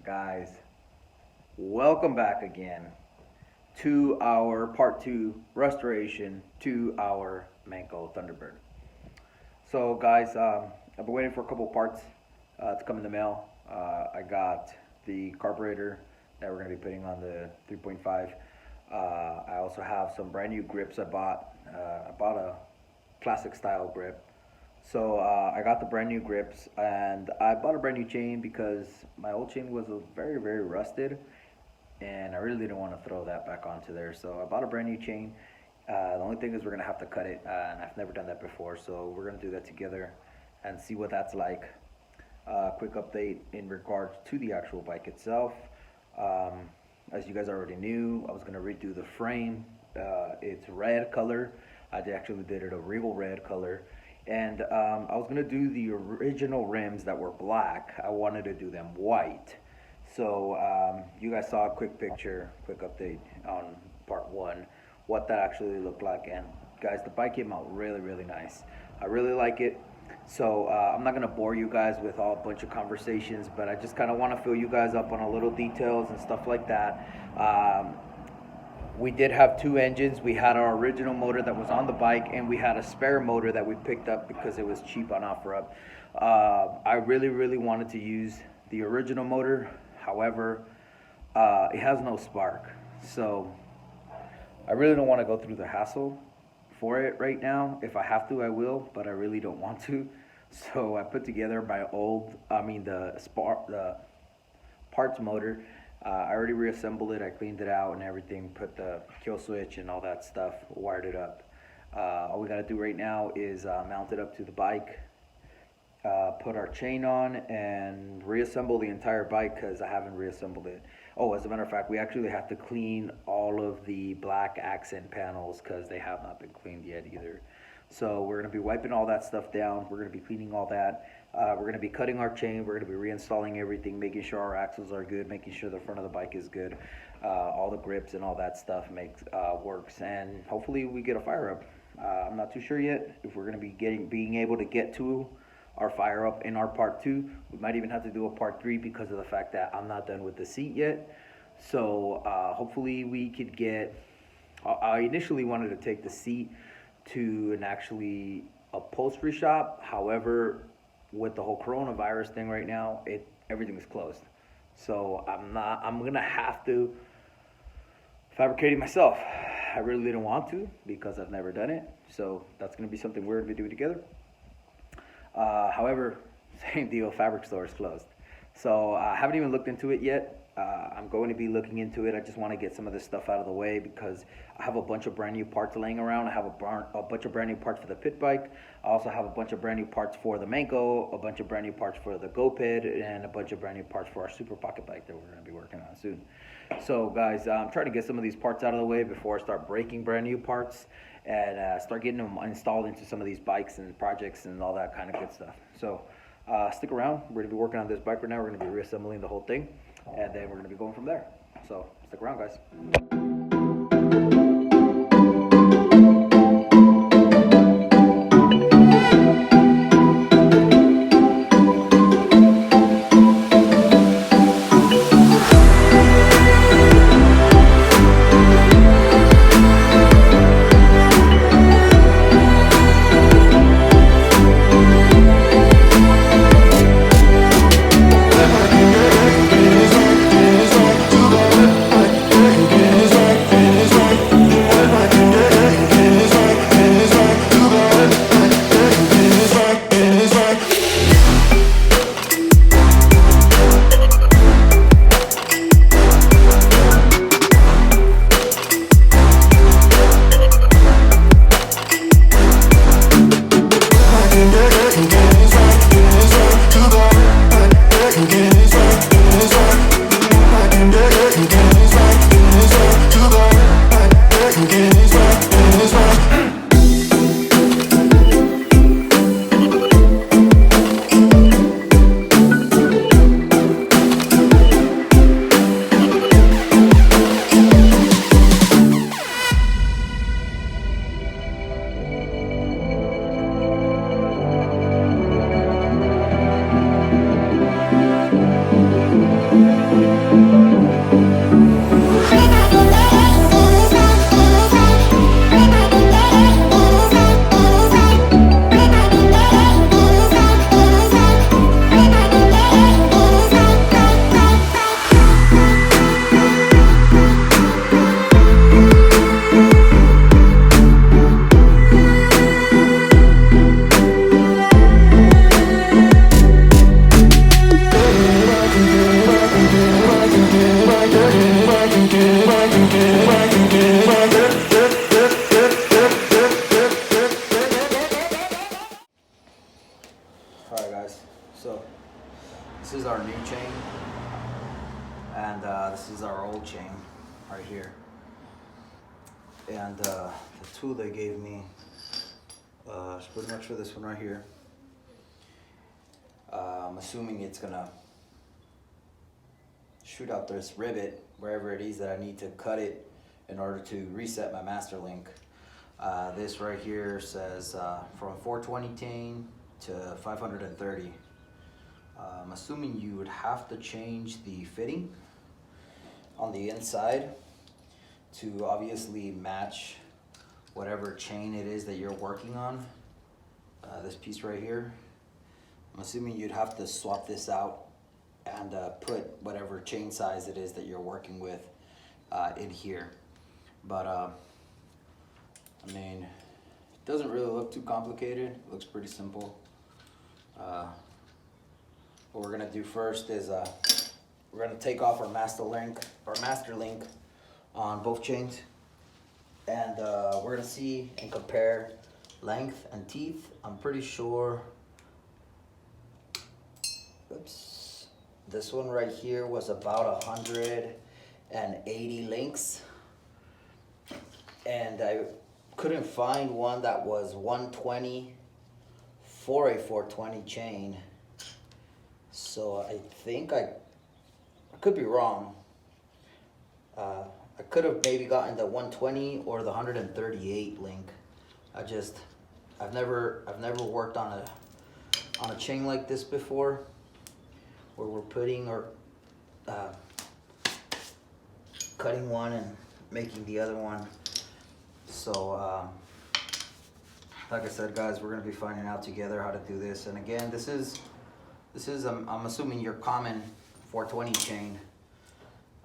Guys, welcome back again to our part 2 restoration to our Manco Thunderbird. So guys, I've been waiting for a couple parts to come in the mail. I got the carburetor that we're going to be putting on the 3.5. I also have some brand new grips I bought. I bought a classic style grip. So I got the brand new grips, and I bought a brand new chain because my old chain was very rusted, and I really didn't want to throw that back onto there. So I bought a brand new chain. The only thing is we're gonna have to cut it, and I've never done that before. So we're gonna do that together and see what that's like. Quick update in regards to the actual bike itself. As you guys already knew, I was gonna redo the frame. It's red color. I actually did it a regal red color. And I was gonna do the original rims that were black. I wanted to do them white. So you guys saw a quick picture, quick update on part 1, what that actually looked like. And guys, the bike came out really nice. I really like it. So I'm not gonna bore you guys with a bunch of conversations, but I just kind of want to fill you guys up on a little details and stuff like that. We did have 2 engines. We had our original motor that was on the bike, and we had a spare motor that we picked up because it was cheap on OfferUp. I really wanted to use the original motor. However, it has no spark. So I really don't want to go through the hassle for it right now. If I have to, I will, but I really don't want to. So I put together my the parts motor. I already reassembled it. I cleaned it out and everything, put the kill switch and all that stuff, wired it up. All we gotta do right now is mount it up to the bike, put our chain on, and reassemble the entire bike because I haven't reassembled it. Oh, as a matter of fact, we actually have to clean all of the black accent panels because they have not been cleaned yet either. So we're gonna be wiping all that stuff down. We're gonna be cleaning all that. We're gonna be cutting our chain. We're gonna be reinstalling everything, making sure our axles are good, making sure the front of the bike is good, all the grips and all that stuff works, and hopefully we get a fire up. I'm not too sure yet if we're gonna be being able to get to our fire up in our part 2. We might even have to do a part 3 because of the fact that I'm not done with the seat yet. So hopefully we could get. I initially wanted to take the seat to an actually upholstery shop. However, with the whole coronavirus thing right now, everything is closed. So I'm gonna have to fabricate it myself. I really didn't want to because I've never done it. So that's gonna be something we're gonna do together. However, same deal, fabric store is closed. So I haven't even looked into it yet. I'm going to be looking into it. I just want to get some of this stuff out of the way because I have a bunch of brand new parts laying around. I have a bunch of brand new parts for the pit bike. I also have a bunch of brand new parts for the Manco, a bunch of brand new parts for the GoPed, and a bunch of brand new parts for our super pocket bike that we're going to be working on soon. So guys, I'm trying to get some of these parts out of the way before I start breaking brand new parts and start getting them installed into some of these bikes and projects and all that kind of good stuff. So stick around. We're going to be working on this bike right now. We're going to be reassembling the whole thing, and then we're going to be going from there. So stick around, guys. Get and this is our old chain right here. And the tool they gave me is pretty much for this one right here. I'm assuming it's gonna shoot out this rivet wherever it is that I need to cut it in order to reset my master link. This right here says from 420 chain to 530. I'm assuming you would have to change the fitting on the inside to obviously match whatever chain it is that you're working on. This piece right here, I'm assuming you'd have to swap this out and put whatever chain size it is that you're working with in here. But I mean, it doesn't really look too complicated. It looks pretty simple. What we're gonna do first is we're gonna take off our master link on both chains, and we're gonna see and compare length and teeth. I'm pretty sure, oops, this one right here was about 180 links, and I couldn't find one that was 120 for a 420 chain. So I think I could be wrong. I could have maybe gotten the 120 or the 138 link. I've never worked on a chain like this before, where we're putting or cutting one and making the other one. So like I said, guys, we're gonna be finding out together how to do this. And again, this is I'm assuming your common 420 chain.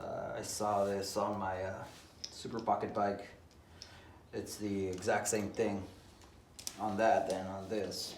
I saw this on my super pocket bike. It's the exact same thing on that than on this.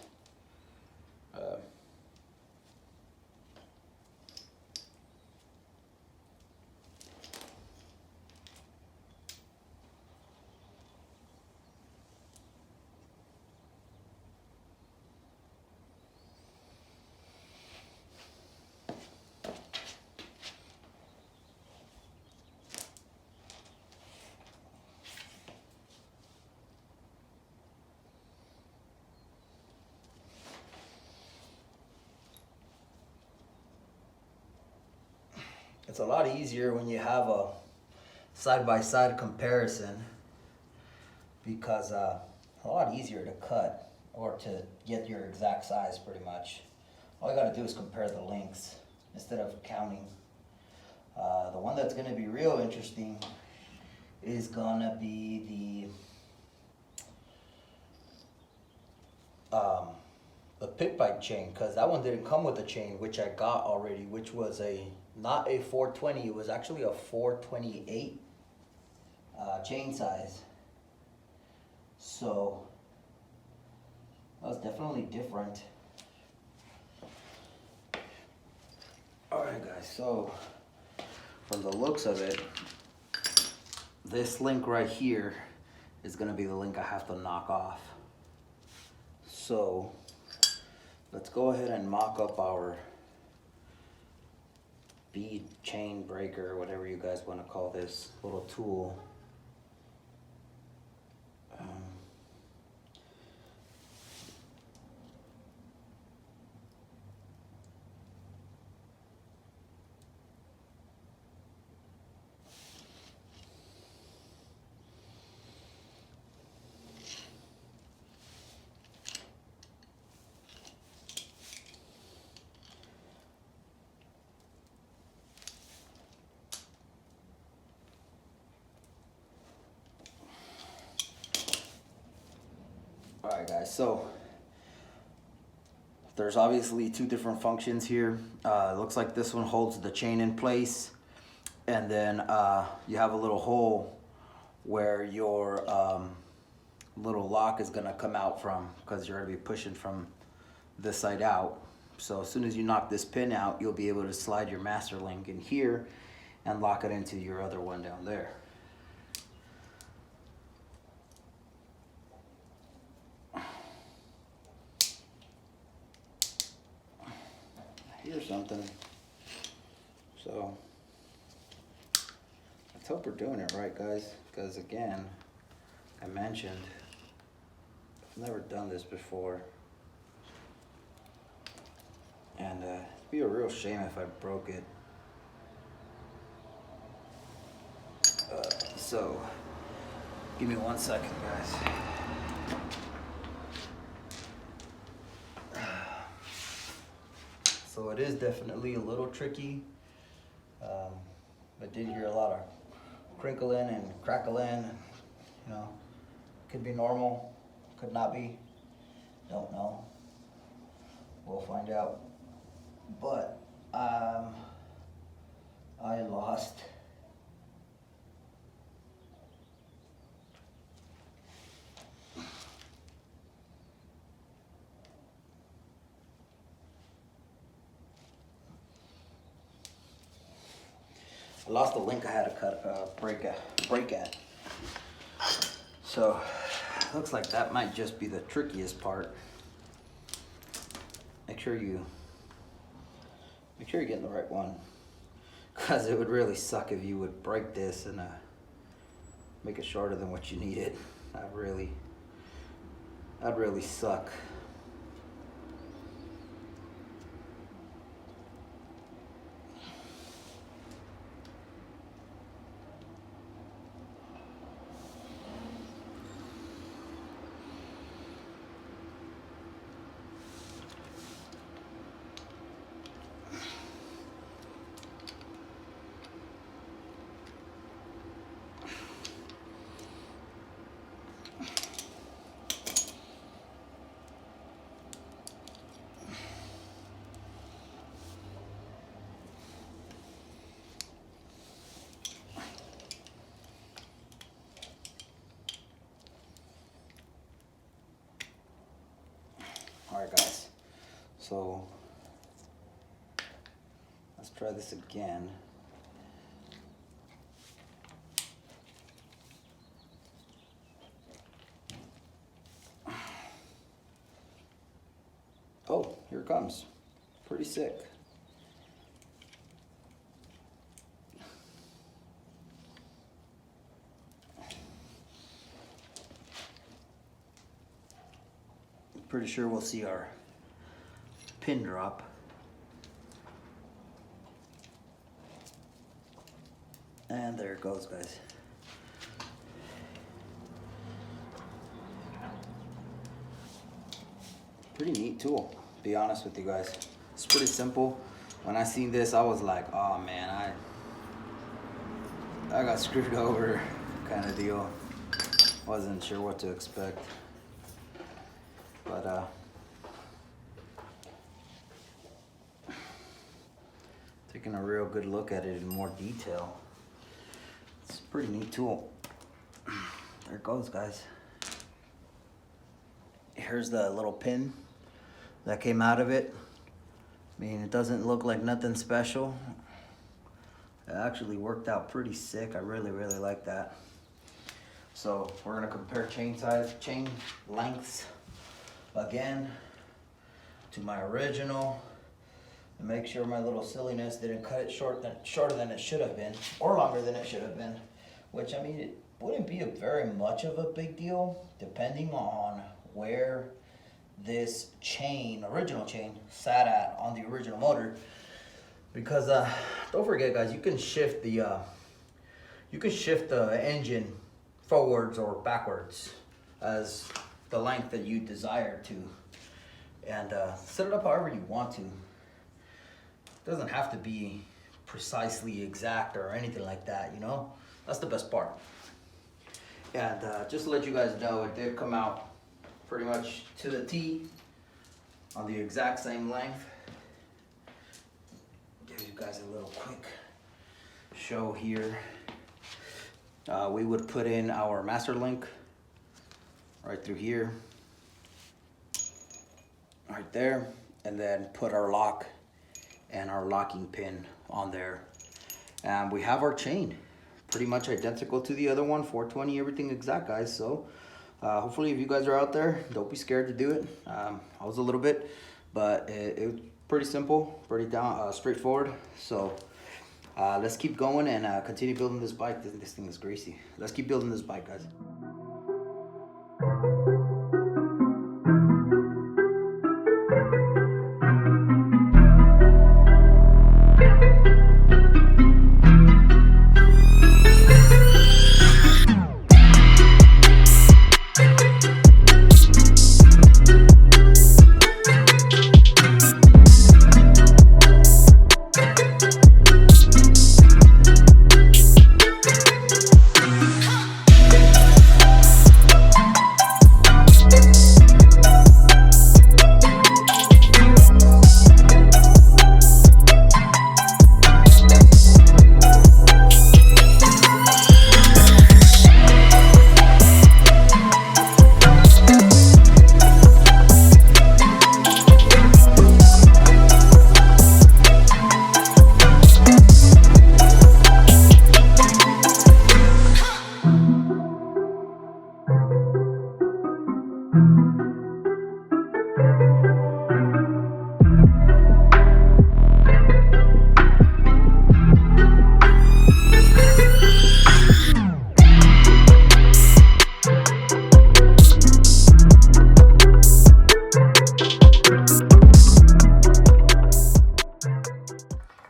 It's a lot easier when you have a side-by-side comparison, because a lot easier to cut or to get your exact size pretty much. All you gotta do is compare the lengths instead of counting. The one that's gonna be real interesting is gonna be the pit bike chain, because that one didn't come with a chain, which I got already, which was not a 420, it was actually a 428 chain size. So that was definitely different. Alright guys, so from the looks of it, this link right here is gonna be the link I have to knock off. So let's go ahead and mock up our bead chain breaker, whatever you guys want to call this little tool. Alright guys, so there's obviously two different functions here. It looks like this one holds the chain in place, and then you have a little hole where your little lock is gonna come out from, because you're gonna be pushing from this side out. So as soon as you knock this pin out, you'll be able to slide your master link in here and lock it into your other one down there. Here's something. So let's hope we're doing it right, guys, because again, I mentioned I've never done this before, and it'd be a real shame if I broke it. So give me 1 second, guys. So it is definitely a little tricky. I did hear a lot of crinkling and crackling. You know, could be normal, could not be. Don't know. We'll find out. But I lost the link I had to break at. So looks like that might just be the trickiest part. Make sure you're getting the right one, because it would really suck if you would break this and make it shorter than what you needed. That'd really suck. Alright guys, so let's try this again. Oh, here it comes. Pretty sick. Pretty sure we'll see our pin drop. And there it goes, guys. Pretty neat tool, to be honest with you guys. It's pretty simple. When I seen this, I was like, oh man, I got screwed over kind of deal. Wasn't sure what to expect. But taking a real good look at it in more detail, it's a pretty neat tool. There it goes, guys. Here's the little pin that came out of it. I mean, it doesn't look like nothing special. It actually worked out pretty sick. I really like that. So we're gonna compare chain lengths again to my original, and make sure my little silliness didn't cut it shorter than it should have been, or longer than it should have been, which, I mean, it wouldn't be very much of a big deal depending on where this original chain sat at on the original motor, because don't forget, guys, you can shift the engine forwards or backwards as the length that you desire to, and set it up however you want to. It doesn't have to be precisely exact or anything like that, you know? That's the best part. And just to let you guys know, it did come out pretty much to the T on the exact same length. Give you guys a little quick show here. We would put in our master link right through here, right there, and then put our lock and our locking pin on there. And we have our chain pretty much identical to the other one, 420, everything exact, guys. So hopefully if you guys are out there, don't be scared to do it. I was a little bit, but it was pretty simple, pretty straightforward. So Let's keep going and continue building this bike. This thing is greasy. Let's keep building this bike, guys.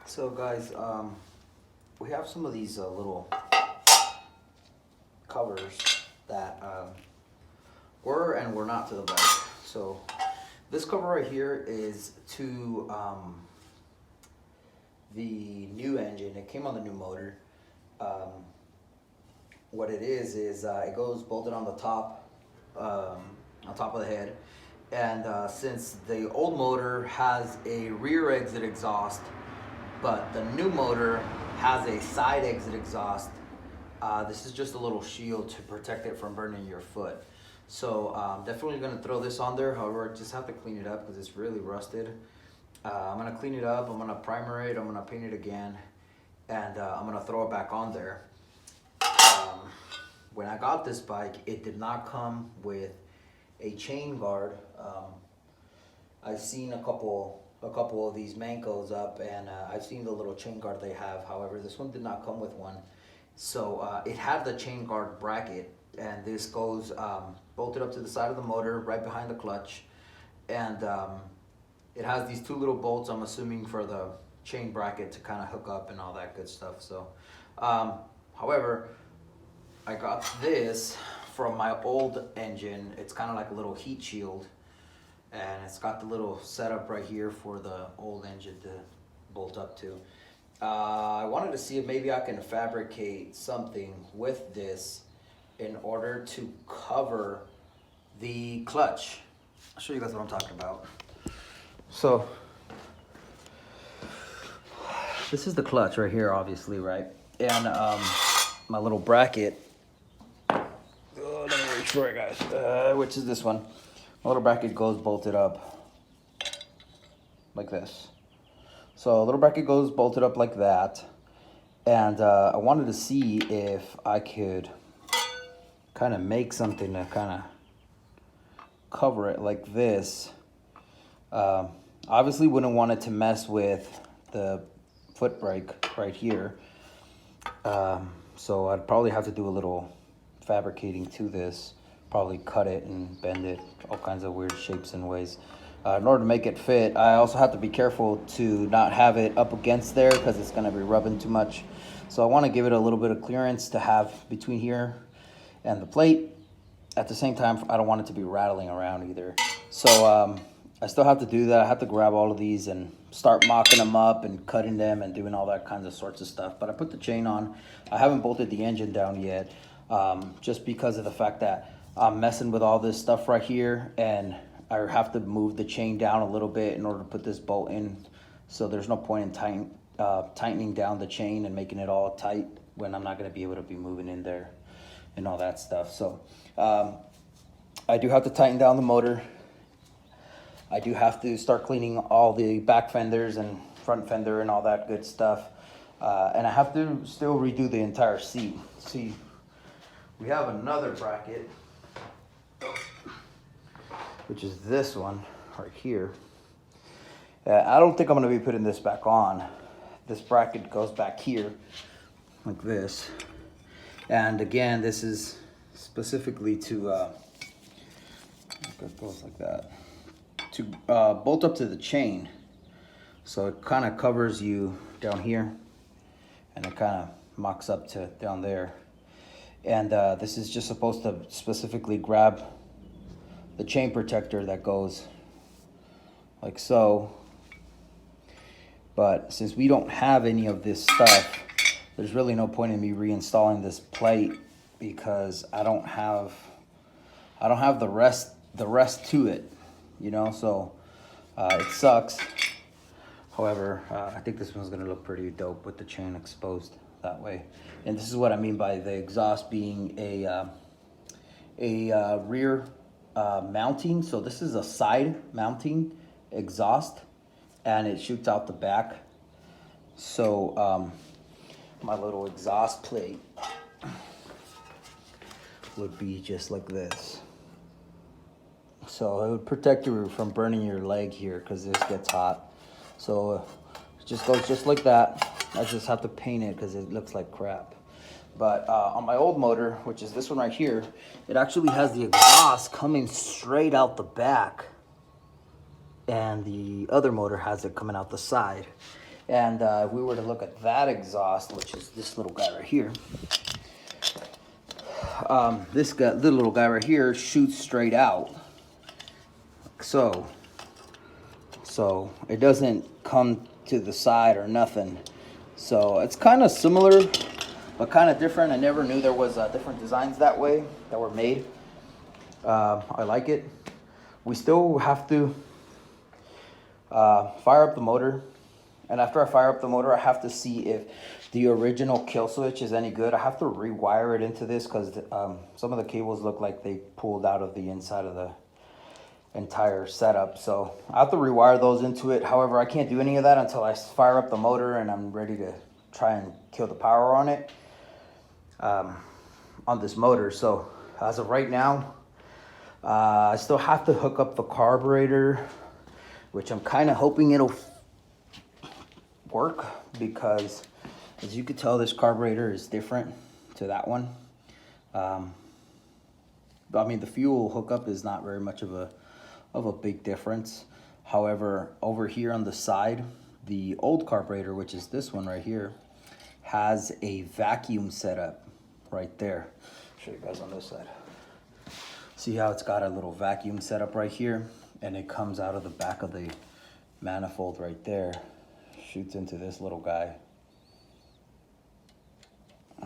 So guys, we have some of these little covers that were and were not to the bike. So this cover right here is to the new engine. It came on the new motor. What it is it goes bolted on the top, on top of the head. And since the old motor has a rear exit exhaust, but the new motor has a side exit exhaust, this is just a little shield to protect it from burning your foot. So definitely gonna throw this on there. However, I just have to clean it up because it's really rusted. I'm gonna clean it up, I'm gonna primer it, I'm gonna paint it again, and I'm gonna throw it back on there. When I got this bike, it did not come with a chain guard. I've seen a couple of these Mancos up, and I've seen the little chain guard they have. However, this one did not come with one. So it had the chain guard bracket, and this goes bolted up to the side of the motor right behind the clutch, and it has these two little bolts, I'm assuming for the chain bracket to kind of hook up and all that good stuff. So however, I got this from my old engine. It's kind of like a little heat shield, and it's got the little setup right here for the old engine to bolt up to. I wanted to see if maybe I can fabricate something with this in order to cover the clutch. I'll show you guys what I'm talking about. So this is the clutch right here, obviously, right? And my little bracket, oh, let me reach for it, guys, which is this one. My little bracket goes bolted up like this. So a little bracket goes bolted up like that. And I wanted to see if I could kind of make something to kind of cover it like this. Obviously wouldn't want it to mess with the foot brake right here. So I'd probably have to do a little fabricating to this. Probably cut it and bend it all kinds of weird shapes and ways in order to make it fit. I also have to be careful to not have it up against there because it's going to be rubbing too much. So I want to give it a little bit of clearance to have between here and the plate. At the same time, I don't want it to be rattling around either. So I still have to do that. I have to grab all of these and start mocking them up and cutting them and doing all that kinds of sorts of stuff. But I put the chain on. I haven't bolted the engine down yet, just because of the fact that I'm messing with all this stuff right here, and I have to move the chain down a little bit in order to put this bolt in. So there's no point in tightening down the chain and making it all tight when I'm not going to be able to be moving in there and all that stuff. So I do have to tighten down the motor. I do have to start cleaning all the back fenders and front fender and all that good stuff. And I have to still redo the entire seat. See, we have another bracket, which is this one right here. I don't think I'm going to be putting this back on. this bracket goes back here like this. And again, this is specifically to, it goes like that, to bolt up to the chain. So it kind of covers you down here, and it kind of mocks up to down there. And this is just supposed to specifically grab the chain protector that goes like so. But since we don't have any of this stuff, there's really no point in me reinstalling this plate, because I don't have the rest to it, you know. So it sucks. However, I think this one's gonna look pretty dope with the chain exposed that way. And this is what I mean by the exhaust being a rear mounting. So this is a side mounting exhaust, and it shoots out the back. So my little exhaust plate would be just like this. So it would protect you from burning your leg here, because this gets hot. So it just goes just like that. I just have to paint it because it looks like crap. But on my old motor, which is this one right here, it actually has the exhaust coming straight out the back, and the other motor has it coming out the side. And if we were to look at that exhaust, which is this little guy right here, this little guy right here shoots straight out, like so. So it doesn't come to the side or nothing. So it's kind of similar, but kind of different. I never knew there was different designs that way that were made. I like it. We still have to fire up the motor. And after I fire up the motor, I have to see if the original kill switch is any good. I have to rewire it into this, because some of the cables look like they pulled out of the inside of the entire setup. So I have to rewire those into it. However, I can't do any of that until I fire up the motor and I'm ready to try and kill the power on it, on this motor. So as of right now, I still have to hook up the carburetor, which I'm kind of hoping it'll work, because as you could tell, this carburetor is different to that one. But I mean, the fuel hookup is not very much of a big difference. However, over here on the side, the old carburetor, which is this one right here, has a vacuum setup right there. I'll show you guys on this side. See how it's got a little vacuum setup right here, and it comes out of the back of the manifold right there, shoots into this little guy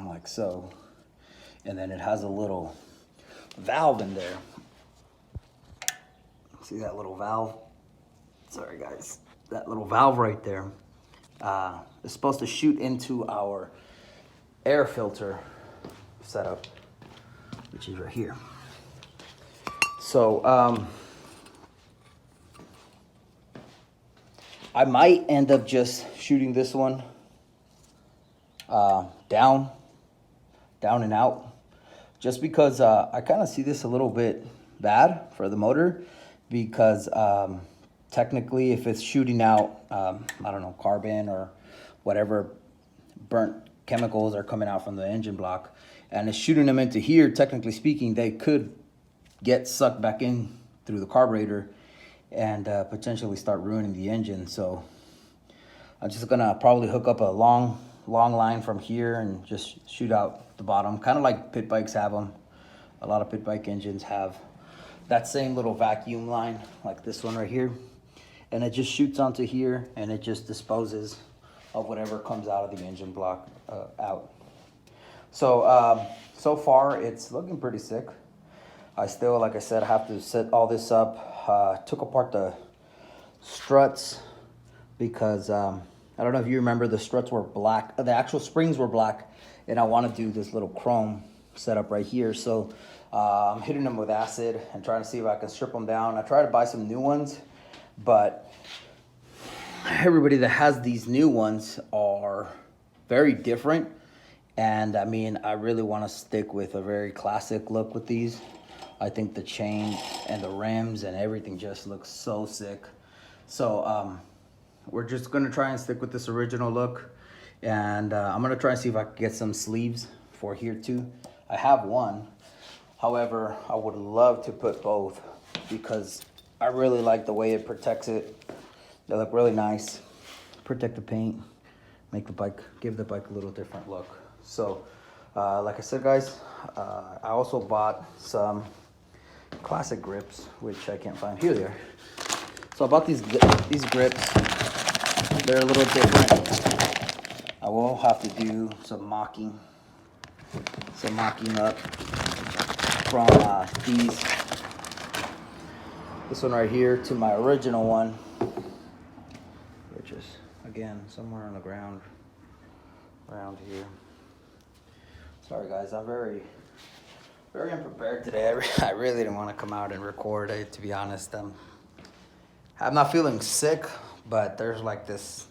like so, and then it has a little valve in there. See that little valve? Sorry guys, that little valve right there is supposed to shoot into our air filter setup, which is right here. So I might end up just shooting this one down and out, just because I kind of see this a little bit bad for the motor, because technically if it's shooting out, I don't know, carbon or whatever burnt chemicals are coming out from the engine block, and it's shooting them into here, technically speaking, they could get sucked back in through the carburetor and potentially start ruining the engine. So I'm just gonna probably hook up a long line from here and just shoot out the bottom, kind of like pit bikes have them. A lot of pit bike engines have that same little vacuum line, like this one right here, and it just shoots onto here and it just disposes of whatever comes out of the engine block out. So so far it's looking pretty sick. I still, like I said, I have to set all this up. Took apart the struts because I don't know if you remember, the struts were black. The actual springs were black, and I want to do this little chrome setup right here. So I'm hitting them with acid and trying to see if I can strip them down. I tried to buy some new ones, but everybody that has these new ones are very different. And I mean, I really want to stick with a very classic look with these. I think the chain and the rims and everything just looks so sick. So we're just gonna try and stick with this original look, and I'm gonna try and see if I can get some sleeves for here too. I have one, however, I would love to put both because I really like the way it protects it. They look really nice, protect the paint, make the bike, give the bike a little different look. So, like I said, guys, I also bought some classic grips, which I can't find. Here they are. So I bought these grips. They're a little different. I will have to do some mocking up from these. This one right here to my original one, which is again somewhere on the ground around here. Sorry guys, I'm very unprepared today. I really didn't want to come out and record it, to be honest. I'm not feeling sick, but there's like this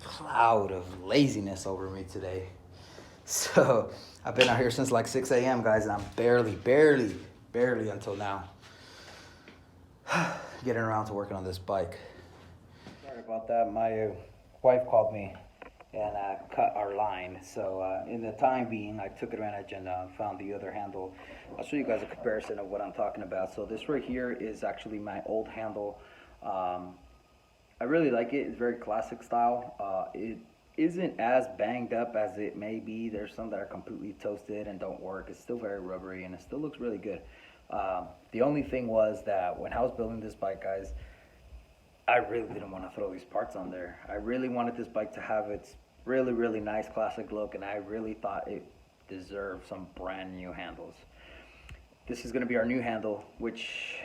cloud of laziness over me today. So I've been out here since like 6 a.m. guys, and I'm barely until now getting around to working on this bike. Sorry about that. My wife called me and cut our line. So in the time being, I took advantage and found the other handle. I'll show you guys a comparison of what I'm talking about. So this right here is actually my old handle. I really like it. It's very classic style. It isn't as banged up as it may be. There's some that are completely toasted and don't work. It's still very rubbery and it still looks really good. The only thing was that when I was building this bike, guys, I really didn't want to throw these parts on there. I really wanted this bike to have its really nice classic look, and I really thought it deserved some brand new handles. This is going to be our new handle, which,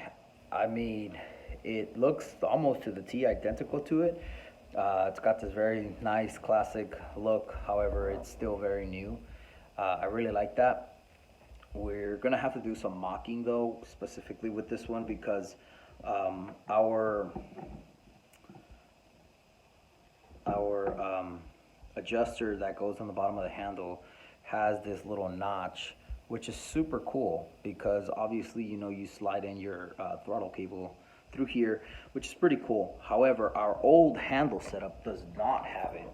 I mean, it looks almost to the T identical to it. It's got this very nice classic look, however, it's still very new. I really like that. We're going to have to do some mocking, though, specifically with this one, because our adjuster that goes on the bottom of the handle has this little notch, which is super cool because obviously, you know, you slide in your throttle cable through here, which is pretty cool. However, our old handle setup does not have it.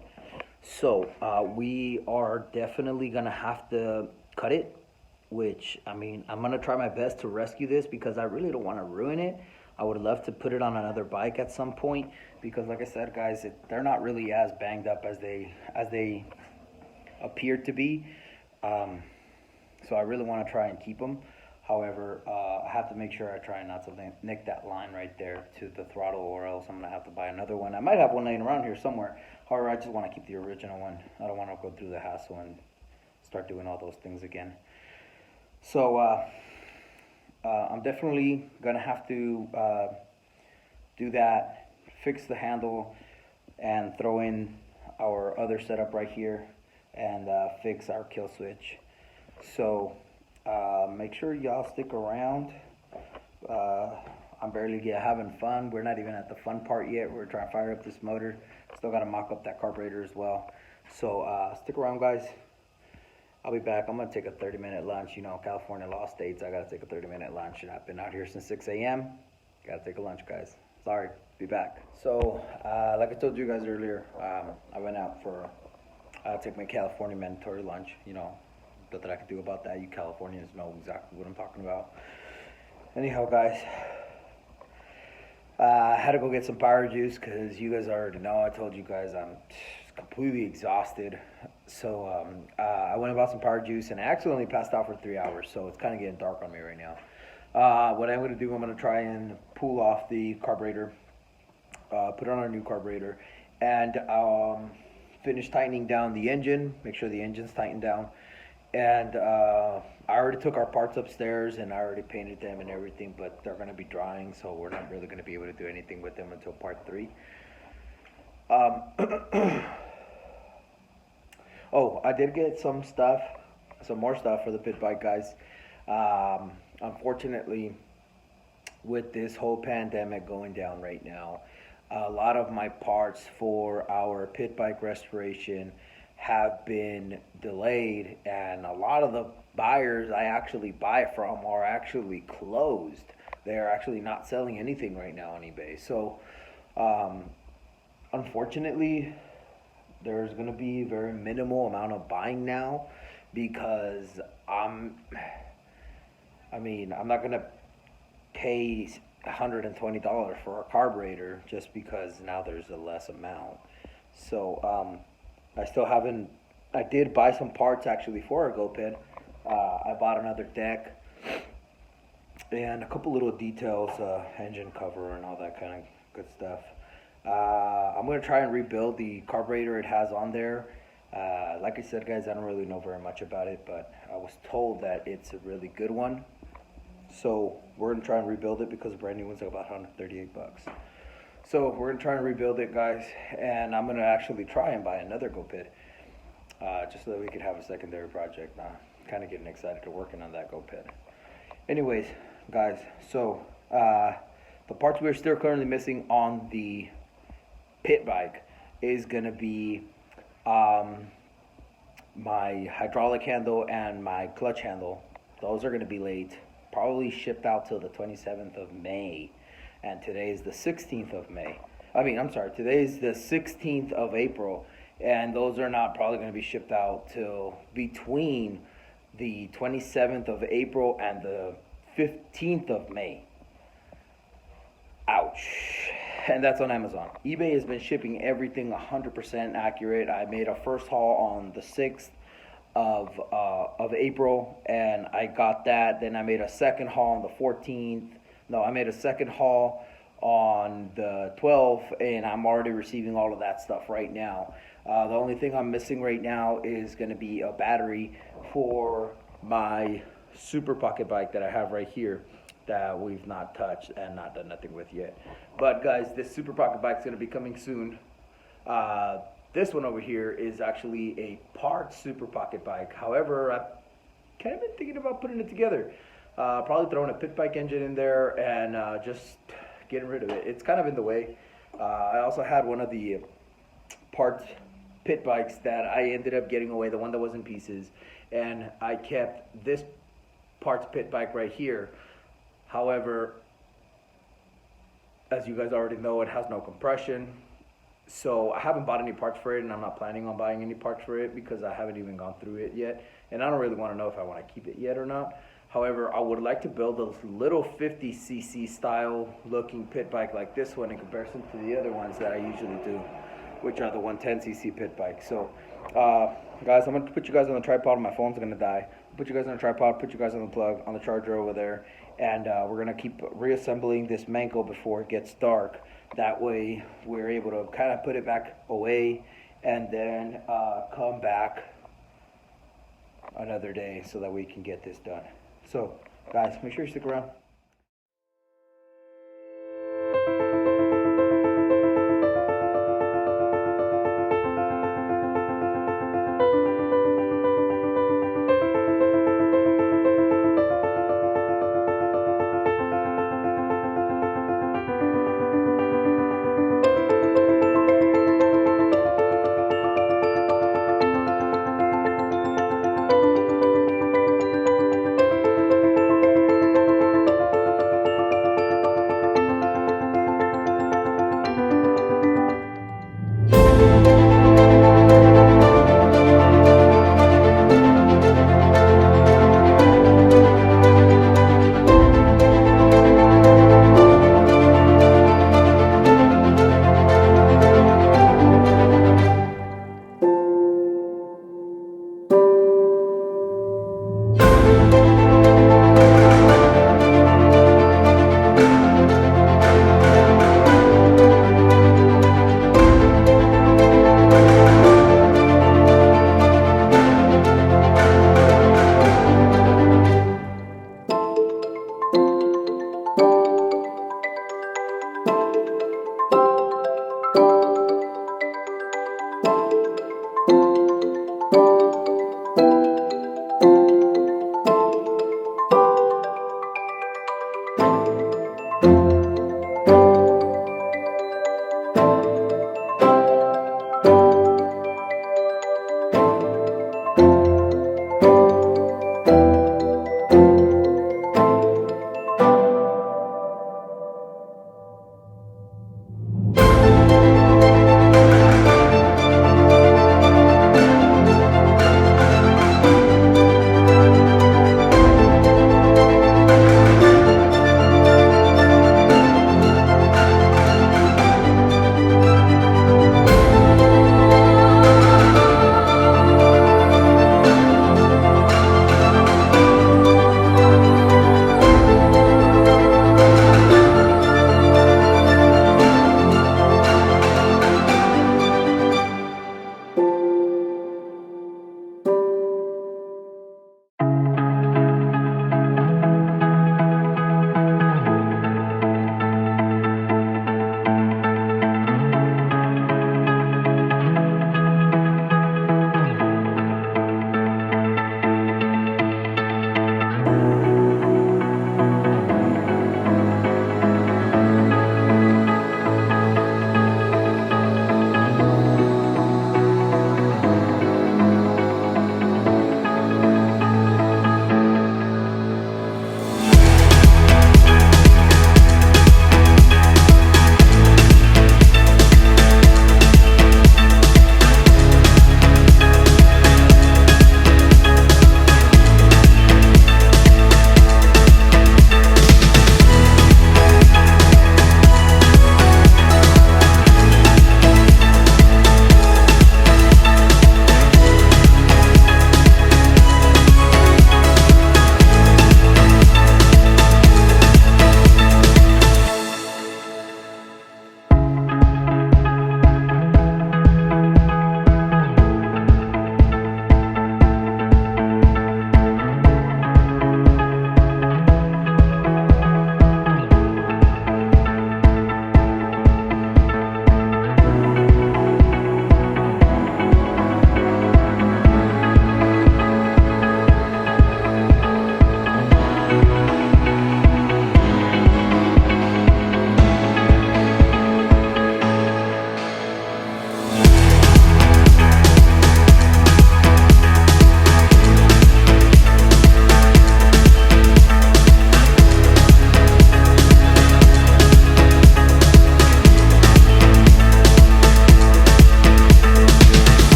So we are definitely gonna have to cut it, which, I mean, I'm gonna try my best to rescue this because I really don't want to ruin it. I would love to put it on another bike at some point because, like I said, guys, they're not really as banged up as they appear to be. So I really want to try and keep them. However, I have to make sure I try not to nick that line right there to the throttle, or else I'm gonna have to buy another one. I might have one laying around here somewhere. However, I just want to keep the original one. I don't want to go through the hassle and start doing all those things again. So I'm definitely gonna have to do that, fix the handle, and throw in our other setup right here, and fix our kill switch. So make sure y'all stick around. I'm barely having fun. We're not even at the fun part yet. We're trying to fire up this motor. Still got to mock up that carburetor as well. So stick around, guys. I'll be back. I'm going to take a 30-minute lunch. You know, California law states I got to take a 30-minute lunch. And I've been out here since 6 a.m. Got to take a lunch, guys. Sorry. Be back. So, like I told you guys earlier, I went out for, take my California mandatory lunch. You know, nothing I can do about that. You Californians know exactly what I'm talking about. Anyhow, guys, I had to go get some power juice because you guys already know. I told you guys I'm completely exhausted. So I went and bought some power juice, and I accidentally passed out for 3 hours. So it's kind of getting dark on me right now. What I'm going to do, I'm going to try and pull off the carburetor, put on our new carburetor, and finish tightening down the engine, make sure the engine's tightened down. And I already took our parts upstairs and I already painted them and everything, but they're going to be drying, so we're not really going to be able to do anything with them until part 3. Oh, I did get some more stuff for the pit bike, guys. Unfortunately, with this whole pandemic going down right now, a lot of my parts for our pit bike restoration have been delayed, and a lot of the buyers I actually buy from are actually closed. They're actually not selling anything right now on eBay. So unfortunately, there's gonna be very minimal amount of buying now because I'm, I'm not gonna pay $120 for a carburetor just because now there's a less amount. So I still haven't. I did buy some parts actually for a GoPed. I bought another deck and a couple little details, engine cover and all that kind of good stuff. I'm gonna try and rebuild the carburetor it has on there. Like I said, guys, I don't really know very much about it, but I was told that it's a really good one. So we're gonna try and rebuild it because the brand new one's like about 138 bucks. So we're gonna try and rebuild it, guys, and I'm gonna actually try and buy another GoPed, just so that we could have a secondary project. Kind of getting excited to working on that GoPed. Anyways, guys, so the parts we're still currently missing on the pit bike is gonna be my hydraulic handle and my clutch handle. Those are gonna be late, probably shipped out till the 27th of May, and today is the 16th of May. I'm sorry, today is the 16th of April, and those are not probably gonna be shipped out till between the 27th of April and the 15th of May. Ouch. And that's on Amazon. eBay has been shipping everything 100% accurate. I made a first haul on the 6th of April, and I got that. Then I made a second haul on the 14th. No, I made a second haul on the 12th, and I'm already receiving all of that stuff right now. The only thing I'm missing right now is going to be a battery for my super pocket bike that I have right here that we've not touched and not done nothing with yet. But guys, this super pocket bike is going to be coming soon. This one over here is actually a part super pocket bike. However, I've kind of been thinking about putting it together. Probably throwing a pit bike engine in there and just getting rid of it. It's kind of in the way. I also had one of the part pit bikes that I ended up getting away, the one that was in pieces, and I kept this parts pit bike right here. However, as you guys already know, it has no compression. So I haven't bought any parts for it, and I'm not planning on buying any parts for it because I haven't even gone through it yet. And I don't really want to know if I want to keep it yet or not. However, I would like to build a little 50cc style looking pit bike like this one in comparison to the other ones that I usually do, which are the 110cc pit bikes. So, guys, I'm going to put you guys on the tripod. My phone's going to die. Put you guys on the tripod, put you guys on the plug, on the charger over there. And we're going to keep reassembling this Manco before it gets dark. That way, we're able to kind of put it back away and then come back another day so that we can get this done. So, guys, make sure you stick around.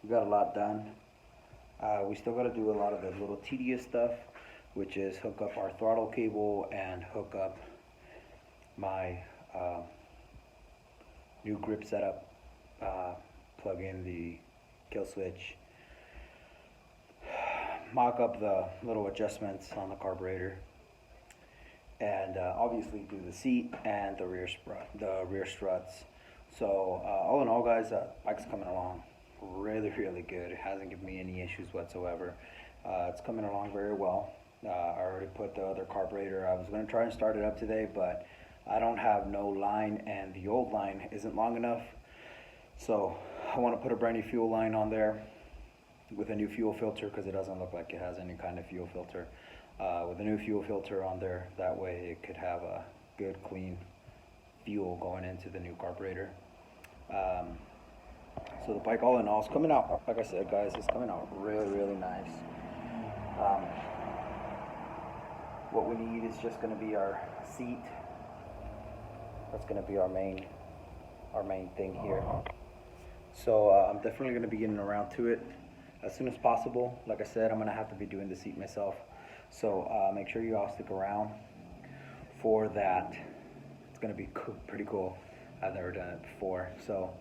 We got a lot done. We still got to do a lot of the little tedious stuff, which is hook up our throttle cable and hook up my new grip setup, plug in the kill switch, mock up the little adjustments on the carburetor, and obviously do the seat and the rear struts. So all in all, guys, bike's coming along really good. It hasn't given me any issues whatsoever. It's coming along very well. I already put the other carburetor. I was going to try and start it up today, but I don't have no line, and the old line isn't long enough. So I want to put a brand new fuel line on there with a new fuel filter, because it doesn't look like it has any kind of fuel filter. With a new fuel filter on there, that way it could have a good clean fuel going into the new carburetor. So the bike, all in all, is coming out, like I said, guys, it's coming out really nice. What we need is just going to be our seat. That's going to be our main thing here. So I'm definitely going to be getting around to it as soon as possible. Like I said, I'm going to have to be doing the seat myself. So make sure you all stick around for that. It's going to be pretty cool. I've never done it before. So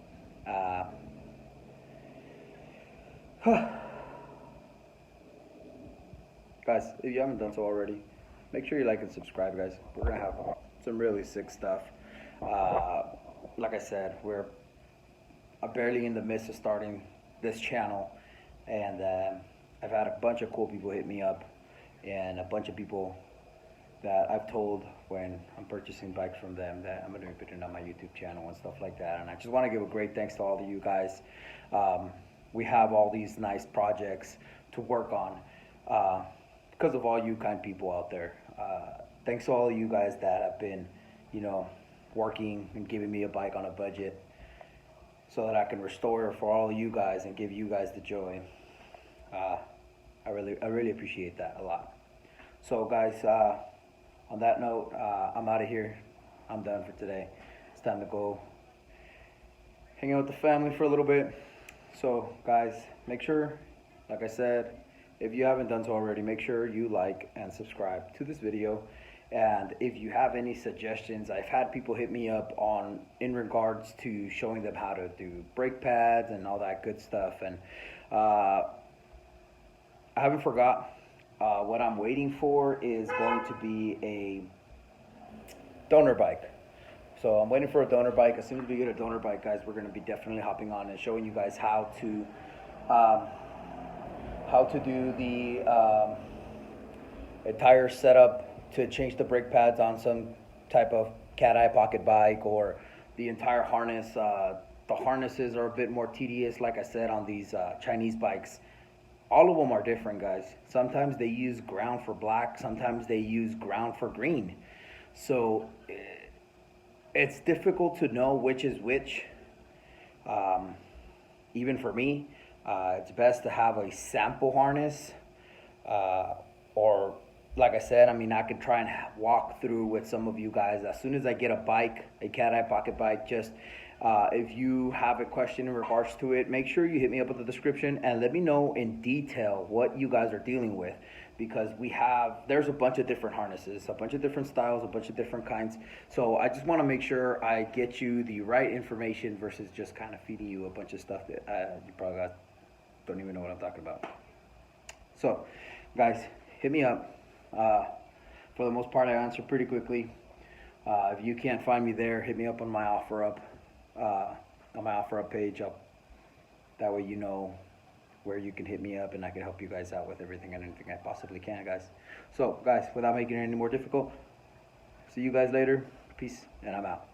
guys, if you haven't done so already, make sure you like and subscribe, guys. We're going to have some really sick stuff. Like I said, we're barely in the midst of starting this channel, and I've had a bunch of cool people hit me up, and a bunch of people that I've told when I'm purchasing bikes from them that I'm going to be putting on my YouTube channel and stuff like that. And I just want to give a great thanks to all of you guys. We have all these nice projects to work on because of all you kind people out there. Thanks to all of you guys that have been, working and giving me a bike on a budget so that I can restore it for all of you guys and give you guys the joy. I really appreciate that a lot. So guys, on that note, I'm out of here. I'm done for today. It's time to go hang out with the family for a little bit. So guys, make sure, like I said, if you haven't done so already, make sure you like and subscribe to this video. And if you have any suggestions, I've had people hit me up in regards to showing them how to do brake pads and all that good stuff. And I haven't forgot. What I'm waiting for is going to be a donor bike. So I'm waiting for a donor bike. As soon as we get a donor bike, guys, we're going to be definitely hopping on and showing you guys how to do the entire setup to change the brake pads on some type of cat-eye pocket bike, or the entire harness. The harnesses are a bit more tedious, like I said, on these Chinese bikes. All of them are different, guys. Sometimes they use ground for black, sometimes they use ground for green. So it's difficult to know which is which. Even for me, it's best to have a sample harness, or like I said, I could try and walk through with some of you guys. As soon as I get a bike, a cat-eye pocket bike, just if you have a question in regards to it, make sure you hit me up with the description and let me know in detail what you guys are dealing with, because there's a bunch of different harnesses, a bunch of different styles, a bunch of different kinds. So I just want to make sure I get you the right information versus just kind of feeding you a bunch of stuff that you probably don't even know what I'm talking about. So guys, hit me up. For the most part, I answer pretty quickly. If you can't find me there, hit me up on my OfferUp page. That way you know where you can hit me up, and I can help you guys out with everything and anything I possibly can, guys. So guys, without making it any more difficult, see you guys later. Peace, and I'm out.